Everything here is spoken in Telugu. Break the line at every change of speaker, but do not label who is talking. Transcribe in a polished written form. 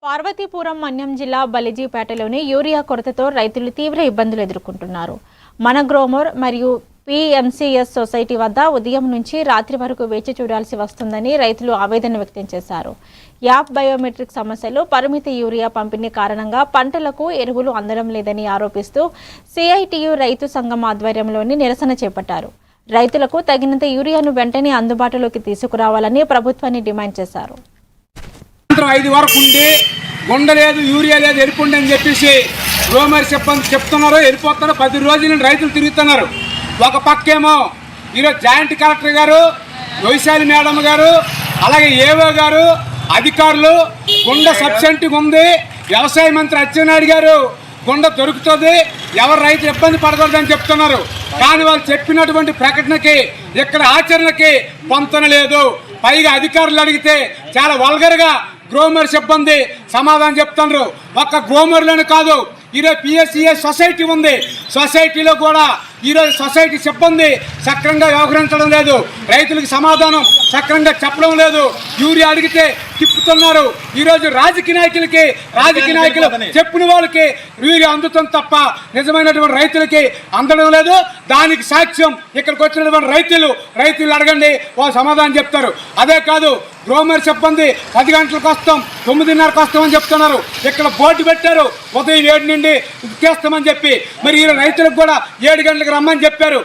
పార్వతీపురం మన్యం జిల్లా బలిజీపేటలోని యూరియా కొరతతో రైతులు తీవ్ర ఇబ్బందులు ఎదుర్కొంటున్నారు. మన గ్రోమర్ మరియు పిఎంసిఎస్ సొసైటీ వద్ద ఉదయం నుంచి రాత్రి వరకు వేచి చూడాల్సి వస్తుందని రైతులు ఆవేదన వ్యక్తం చేశారు. యాప్ బయోమెట్రిక్ సమస్యలు, పరిమిత యూరియా పంపిణీ కారణంగా పంటలకు ఎరువులు అందడం లేదని ఆరోపిస్తూ సిఐటియు రైతు సంఘం ఆధ్వర్యంలోని నిరసన చేపట్టారు. రైతులకు తగినంత యూరియాను వెంటనే అందుబాటులోకి తీసుకురావాలని ప్రభుత్వాన్ని డిమాండ్ చేశారు.
5 వరకు ఉండి ఉండలేదు, యూరియా లేదు, వెళ్ళిపోండి అని చెప్పేసి గ్రోమర్ చెప్తున్నారు. వెళ్ళిపోతున్నారు. 10 రోజుల రైతులు తిరుగుతున్నారు. ఒక పక్కేమో ఈరోజు జాయింట్ కలెక్టర్ గారు, వైశాలి మేడం గారు, అలాగే ఏవో గారు, అధికారులు గుండ సబ్సిడీగా ఉంది. వ్యవసాయ మంత్రి అచ్చెన్నాయుడు గారు గుండ దొరుకుతుంది, ఎవరు రైతు ఇబ్బంది పడకూడదని చెప్తున్నారు. కానీ వాళ్ళు చెప్పినటువంటి ప్రకటనకి ఇక్కడ ఆచరణకి పొంతన లేదు. పైగా అధికారులు అడిగితే చాలా వల్గర్గా గ్రోమర్ సిబ్బంది సమాధానం చెప్తున్నారు. ఒక్క గ్రోమర్లను కాదు, ఈరోజు పిఎస్సిఎస్ సొసైటీ ఉంది. సొసైటీలో కూడా ఈరోజు సొసైటీ సిబ్బంది సక్రమంగా వ్యవహరించడం లేదు. రైతులకు సమాధానం సక్రమంగా చెప్పడం లేదు. యూరియా అడిగితే తిప్పుతున్నారు. ఈరోజు రాజకీయ నాయకులు చెప్పిన వాళ్ళకి యూరియా అందుతుంది తప్ప నిజమైనటువంటి రైతులకి అందడం లేదు. దానికి సాక్ష్యం ఇక్కడికి వచ్చినటువంటి రైతులు అడగండి, వాళ్ళు సమాధానం చెప్తారు. అదే కాదు, గ్రోమర్ సిబ్బంది 10 గంటలకు వస్తాం, 9:30కు వస్తామని చెప్తున్నారు. ఇక్కడ బోర్డు పెట్టారు, ఉదయం 7 నుండి ఇచ్చేస్తామని చెప్పి. మరి ఈ రైతులకు కూడా 7 గంటలకు రమ్మని చెప్పారు.